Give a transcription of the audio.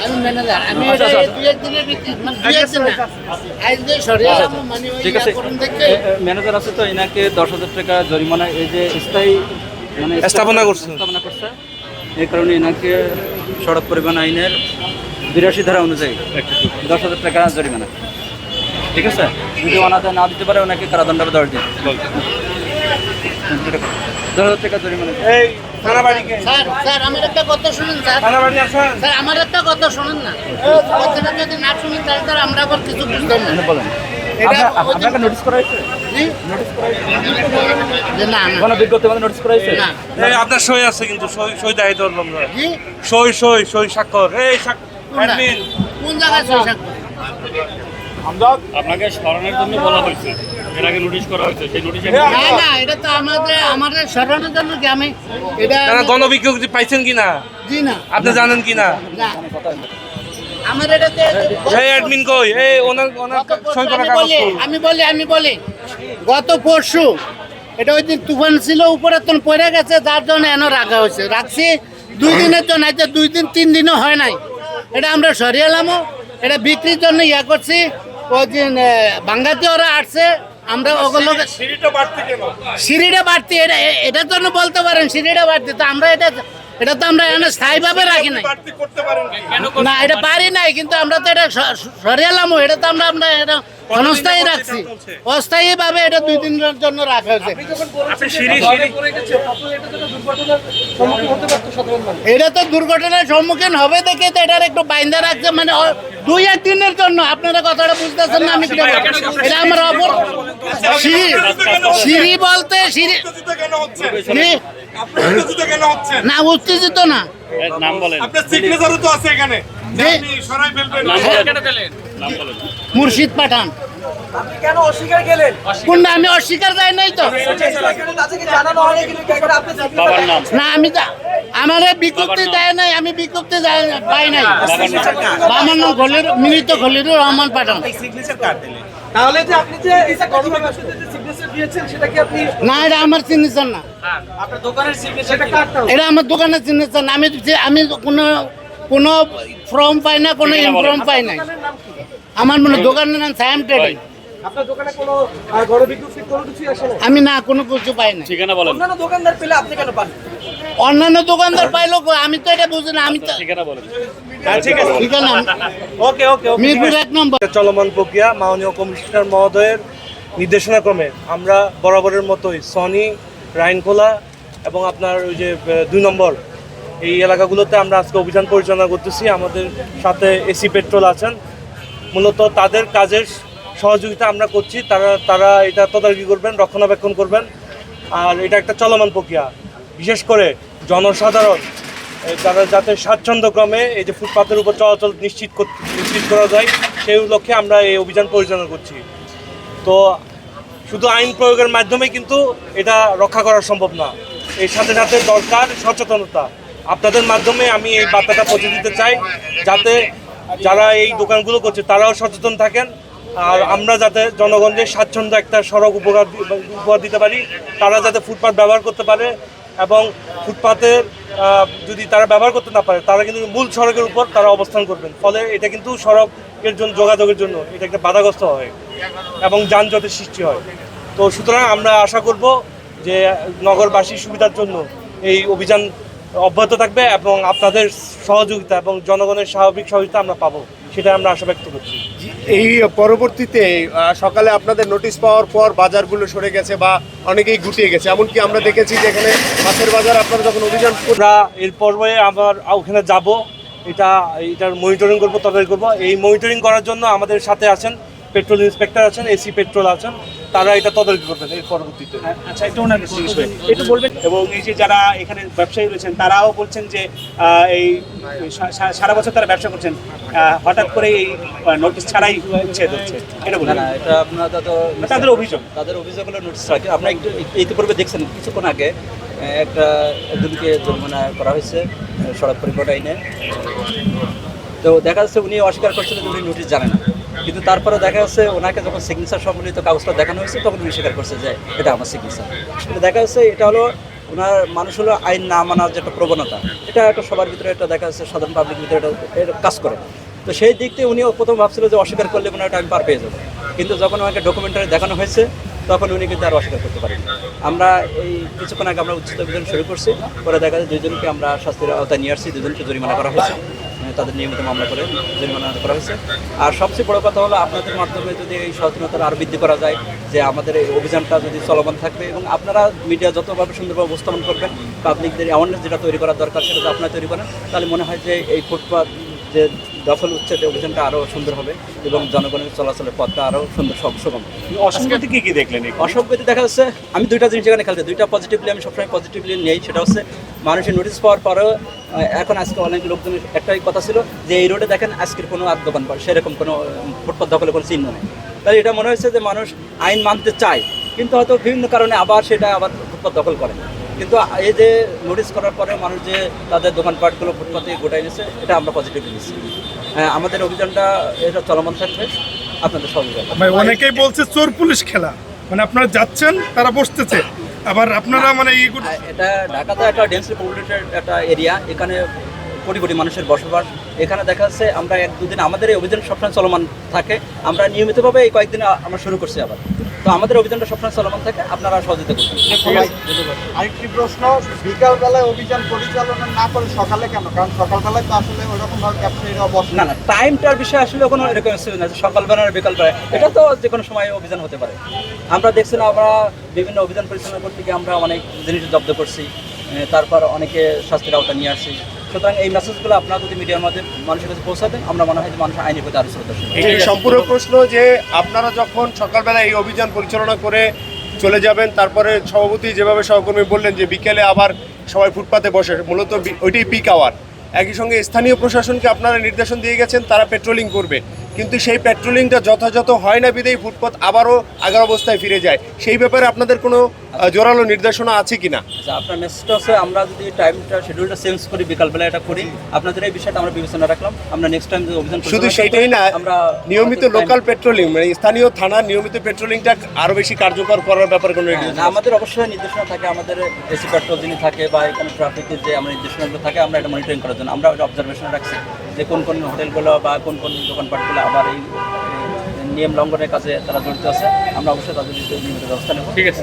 আমি ম্যানেজার আমি এটা দুই একদিনের ভিতরে মানে দুই একদিন না আজ যে সরিয়ে মানে ওই ঠিক আছে করুন দেখে ম্যানেজার আছে তো এনাকে 10,000 টাকা জরিমানা এই যে স্থায়ী মানে স্থাপনা করছে এই কারণে এনাকে সড়ক পরিবহন আইনের 82 ধারা অনুযায়ী 10,000 টাকা জরিমানা। ঠিক আছে, যদি ওনাতে না দিতে পারে ওনাকে কারাদণ্ড 10 দিন 10,000 টাকা জরিমানা। এই থানাবাড়িকে স্যার স্যার আমার একটা কথা শুনুন স্যার থানাবাড়ি আছেন স্যার আমার একটা কথা শুনুন না কথাটা যদি না শুনুন তাহলে স্যার আমরা আবার কিছু বুঝতাম না বলেন এটা আপনাকে নোটিশ করা হয়েছে? জি? যে না না কোনো বিজ্ঞপ্তি মানে নোটিশ করা হয়েছে? না এই আপনার সই আছে কিন্তু সই দেখাইতে পারলাম না জি সই স্বাক্ষর এই অ্যাডমিন কোন জায়গায় সই সাক্ষর আপনাকে সরানোর জন্য বলা হয়েছে, এর আগে নোটিশ করা হয়েছে, সেই নোটিশে না না এটা তো আমাদের সরানোর জন্য কি আমি এটা তারা গণবিজ্ঞপ্তি পাইছেন কিনা জি না আপনি জানেন কিনা? না আমার এটাতে এই অ্যাডমিন কই এই ওনার সই করা কাগজ কই? আমি বলি গত পরশু এটা ওই দিন তুফান ছিল উপরে তো পড়ে গেছে যার জন্য এনে রাখা হয়েছে রাখছি 2 দিনের জন্য আজ 2 দিন 3 দিনও হয় নাই এটা আমরা সরিয়ে এলামও এটা বিক্রির জন্য ইয়া করছি ওই দিন বাঙ্গাতে ওরা আসছে আমরা ওগুলো সিঁড়িটা বাড়তে কেন? সিঁড়িটা বাড়তি এটার জন্য বলতে পারেন সিঁড়িটা বাড়তি তো আমরা এটা তো আমরা এখানে স্থায়ীভাবে রাখি নাই বাড়তি করতে পারেন কি? না এটা পারি নাই কিন্তু আমরা তো এটা সরিয়ে এলামও এটা তো আমরা এটা অনস্থায়ী রাখছি অস্থায়ী ভাবে এটা 2 দিনের জন্য রাখা হয়েছে আপনি সিঁড়ি এটা তো দুর্ঘটনার সম্মুখীন হবে দেখে তো এটার একটু বাইন্দা রাখছে মানে 2-1 দিনের জন্য আপনারা কথাটা বুঝতেছেন না আমি কি বলবো? এটা আমার অপর সিঁড়ি বলতে সিঁড়ি কেন হচ্ছে? জি, আপনি কেন হচ্ছে? না উত্তেজিত না নাম বলেন, আপনার সিগনেচারও তো আছে এখানে জি, আপনি সরাই ফেলবেন নাম বলেন। মুর্শিদ পাঠান আপনি কেন অস্বীকার গেলেন? কোনটা আমি অস্বীকার যাই নাই তো তাদেরকে জানানো হয়নি কিন্তু কেন আপনি বাবার নাম, না আমি আমার বিজ্ঞপ্তি দেয় নাই আমি বিজ্ঞপ্তি পাই নাই আমার নাম মিলিত খলিলুর রহমান পাঠান তাহলে যে আপনি যে গণবিজ্ঞপ্তিতে যে সিগনেচার দিয়েছেন সেটা কি আপনি না এটা আমার সিগনেচার না আপনার দোকানের সিগনেচারটা কাটতে হবে? এটা আমার দোকানের সিগনেচার না আমি কোনো ফর্ম পাই না কোনো ইনফর্ম পাই নাই দোকানের নাম কি? আমার মনে হয় দোকানের নাম সায়াম ট্রেডিং আপনার দোকানে কোনো গণবিজ্ঞপ্তি কোনো কিছু আসে না? আমি না কোনো কিছু পাই না ঠিকানা বলেন, অন্যান্য দোকানদার পেলে আপনি কেন পান? অন্যান্য দোকানদার পাইলো কই? আমি তো এটা বুঝি না আমি তো ঠিকানা বলেন। ঠিক আছে ঠিকানা ওকে ওকে মিরপুর 1 নম্বর চলমান প্রক্রিয়া মাননীয় কমিশনার মহোদয়ের নির্দেশনা ক্রমে আমরা বরাবরের মতোই সনি রাইনখোলা এবং আপনার ওই যে 2 নম্বর এই এলাকাগুলোতে আমরা আজকে অভিযান পরিচালনা করতেছি। আমাদের সাথে এসি পেট্রোল আছেন, মূলত তাদের কাজের সহযোগিতা আমরা করছি। তারা এটা তদারকি করবেন, রক্ষণাবেক্ষণ করবেন। আর এটা একটা চলমান প্রক্রিয়া, বিশেষ করে জনসাধারণ তারা যাতে স্বাচ্ছন্দ্যক্রমে এই যে ফুটপাতের উপর চলাচল নিশ্চিত করা যায় সেই লক্ষ্যে আমরা এই অভিযান পরিচালনা করছি। তো শুধু আইন প্রয়োগের মাধ্যমে কিন্তু এটা রক্ষা করা সম্ভব না, এর সাথে সাথে দরকার সচেতনতা। আপনাদের মাধ্যমে আমি এই বার্তাটা পৌঁছে দিতে চাই যাতে যারা এই দোকানগুলো করছে তারাও সচেতন থাকেন, আর আমরা যাতে জনগণের স্বাচ্ছন্দ্য একটা সড়ক উপহার দিতে পারি। তারা যাতে ফুটপাত ব্যবহার করতে পারে এবং ফুটপাতের যদি তারা ব্যবহার করতে না পারে তারা কিন্তু মূল সড়কের উপর তারা অবস্থান করবেন, ফলে এটা কিন্তু সড়কের জন্য যোগাযোগের জন্য এটা একটা বাধাগ্রস্ত হয় এবং যানজটের সৃষ্টি হয়। তো সুতরাং আমরা আশা করব যে নগরবাসীর সুবিধার জন্য এই অভিযান অব্যাহত থাকবে এবং আপনাদের সহযোগিতা এবং জনগণের স্বাভাবিক সহযোগিতা আমরা পাবো, সেটা আমরা আশা ব্যক্ত করছি। এই পরবর্তীতে সকালে আপনাদের নোটিশ পাওয়ার পর বাজারগুলো সরে গেছে বা অনেকেই গুটিয়ে গেছে, এমনকি আমরা দেখেছি যে এখানে মাছের বাজার আপনারা যখন অভিযান আমরা এর পর্বে আবার ওখানে যাব, এটার মনিটরিং করবো, তদারকি করবো। এই মনিটরিং করার জন্য আমাদের সাথে আছেন পেট্রোল ইন্সপেক্টর আছেন, এসি পেট্রোল আছেন, তারা এটা তদারকি করবেন এর পরবর্তীতে। আচ্ছা, একটু ওনার কাছে জিজ্ঞেস করি। একটু বলবেন, এবং এই যে যারা এখানে ব্যবসায়ী রয়েছেন তারাও বলছেন যে এই সারা বছর তারা ব্যবসা করছেন, হঠাৎ করে এই নোটিশ ছাড়াই উচ্ছেদ হচ্ছে, এটা না বলবেন? না, এটা আপনারা তাদের অভিযোগ, তাদের অভিযোগ হলো নোটিশ রাখে। আপনারা একটু ইতিপূর্বে দেখছেন কিছুক্ষণ আগে একজনকে জরিমানা করা হয়েছে সড়ক পরিবহন আইনে। তো দেখা যাচ্ছে উনি অস্বীকার করছেন যে উনি নোটিশ জানে না, কিন্তু তারপরে দেখা যাচ্ছে ওনাকে যখন সিগনেচার সম্বলিত কাগজটা দেখানো হয়েছে তখন উনি স্বীকার করছে যে এটা আমার সিগনেচার। কিন্তু দেখা যাচ্ছে এটা হলো ওনার মানুষ হলো আইন না মানার যে একটা প্রবণতা, এটা একটা সবার ভিতরে একটা দেখা যাচ্ছে, সাধারণ পাবলিক ভিতরে এটা কাজ করে। তো সেই দিক থেকে উনিও প্রথম ভাবছিল যে অস্বীকার করলে মনে হয় একটা আমি পার পেয়ে যাবো, কিন্তু যখন ওনাকে ডকুমেন্টারি দেখানো হয়েছে তখন উনি কিন্তু আর অস্বীকার করতে পারেন। আমরা এই কিছুক্ষণ আগে আমরা উচ্ছেদ অভিযান শুরু করছি, পরে দেখা যায় 2 জনকে আমরা শাস্তির আওতায় নিয়ে আসছি, 2 জনকে জরিমানা করা হয়েছে, তাদের নিয়মিত মামলা করে জরিমানা করা হয়েছে। আর সবচেয়ে বড় কথা হলো আপনাদের মাধ্যমে যদি এই সচেতনতা আরও বৃদ্ধি করা যায়, যে আমাদের এই অভিযানটা যদি চলমান থাকবে এবং আপনারা মিডিয়া যতভাবে সুন্দরভাবে উপস্থাপন করবেন, পাবলিকদের অ্যাওয়ারনেস যেটা তৈরি করার দরকার সেটা যদি আপনারা তৈরি করেন, তাহলে মনে হয় যে এই ফুটপাত যে দখল উচ্ছেদ অভিযানটা আরও সুন্দর হবে এবং জনগণের চলাচলের পথটা আরও সুন্দর সুগম। অসংগতি কি দেখলেন? অসংগতি দেখা যাচ্ছে, আমি 2টা জিনিস এখানে খেলতে, 2টা পজিটিভলি আমি সবসময় পজিটিভলি নেই। সেটা হচ্ছে মানুষের নোটিশ পাওয়ার পরেও এখন আজকে অনেক লোকজনের একটাই কথা ছিল যে এই রোডে দেখেন আজকের কোনো আর দোকান পাট সেরকম কোনো ফুটপাত দখলের কোনো চিহ্ন নেই। তাই এটা মনে হয়েছে যে মানুষ আইন মানতে চায়, কিন্তু হয়তো বিভিন্ন কারণে আবার সেটা আবার ফুটপাত দখল করে। কিন্তু এই যে নোটিশ করার পরে মানুষ যে তাদের দোকানপাটগুলো ফুটপাতে গোটাই নিচ্ছে, এটা আমরা পজিটিভলি নিচ্ছি। আমাদের অভিযানটা এটা চলমান থাকবে আপনাদের সহযোগিতা। ভাই অনেকেই বলছে চোর পুলিশ খেলা, মানে আপনারা যাচ্ছেন তারা বসতেছে, আবার আপনারা মানে এটা ঢাকাতে একটা ডেন্সলি পপুলেটেড একটা এরিয়া, এখানে কোটি কোটি মানুষের বসবাস। এখানে দেখা যাচ্ছে আমরা 1-2 দিন আমাদের এই অভিযান সবসময় চলমান থাকে, আমরা নিয়মিতভাবে এই কয়েকদিন আমরা শুরু করছি আবার, তো আমাদের অভিযানটা সবসময় চলমান থাকে, আপনারা সহযোগিতা করবেন। আরেকটি প্রশ্ন, বিকালবেলায় অভিযান পরিচালনা না করে সকালে কেন? কারণ সকালবেলায় তো আসলে ওরকম ভাবে ব্যবসায়ীরা বসে না, টাইমটার বিষয়ে আসলে কোনো এরকম ছিল না যে সকালবেলা আর বিকালবেলা, এটা তো যে কোনো সময় অভিযান হতে পারে। আমরা দেখছি না, আমরা বিভিন্ন অভিযান পরিচালনা করতে গিয়ে আমরা অনেক জিনিস জব্দ করছি, তারপর অনেকে শাস্তির আওতা নিয়ে আসছি। সুতরাং এই মেসেজগুলো আপনারা যদি মিডিয়ার মাধ্যমে মানুষের কাছে পৌঁছাবেন, আমরা মনে হয় যে মানুষ আইনের প্রতি আরও শ্রদ্ধাশীল। এই সম্পূর্ণ প্রশ্ন যে আপনারা যখন সকালবেলা এই অভিযান পরিচালনা করে চলে যাবেন, তারপরে সভাপতি যেভাবে সহকর্মী বললেন যে বিকেলে আবার সবাই ফুটপাতে বসে, মূলত ওইটাই পিক আওয়ার। একই সঙ্গে স্থানীয় প্রশাসনকে আপনারা নির্দেশন দিয়ে গেছেন তারা পেট্রোলিং করবে, কিন্তু সেই পেট্রোলিংটা যথাযথ হয় না বিদেই ফুটপাত আবারও আগের অবস্থায় ফিরে যায়। সেই ব্যাপারে আপনাদের কোনো জোরালো নির্দেশনা আছে কিনা? আচ্ছা, আপনার মেসেজটা হচ্ছে আমরা যদি টাইমটা শিডিউলটা চেঞ্জ করি, বিকালবেলা এটা করি, আপনাদের এই বিষয়টা আমরা বিবেচনা রাখলাম। আমরা নেক্সট টাইম যে অভিযান শুধু সেইটাই না, নিয়মিত লোকাল পেট্রোলিং মানে স্থানীয় থানার নিয়মিত পেট্রোলিংটা আরও বেশি কার্যকর করার ব্যাপারে কোনো আমাদের অবশ্যই নির্দেশনা থাকে, আমাদের এসি পেট্রোল যিনি থাকে বা এখানে ট্রাফিকের যে আমরা নির্দেশনাগুলো থাকে, আমরা এটা মনিটরিং করার জন্য আমরা একটা অবজারভেশন রাখছি যে কোন কোন হোটেলগুলো বা কোন কোন দোকানপাটগুলো আবার এই নিয়ম লঙ্ঘনের কাজে তারা জড়িত আছে। আমরা অবশ্যই তাদের নিয়মিত ব্যবস্থা নেব। ঠিক আছে।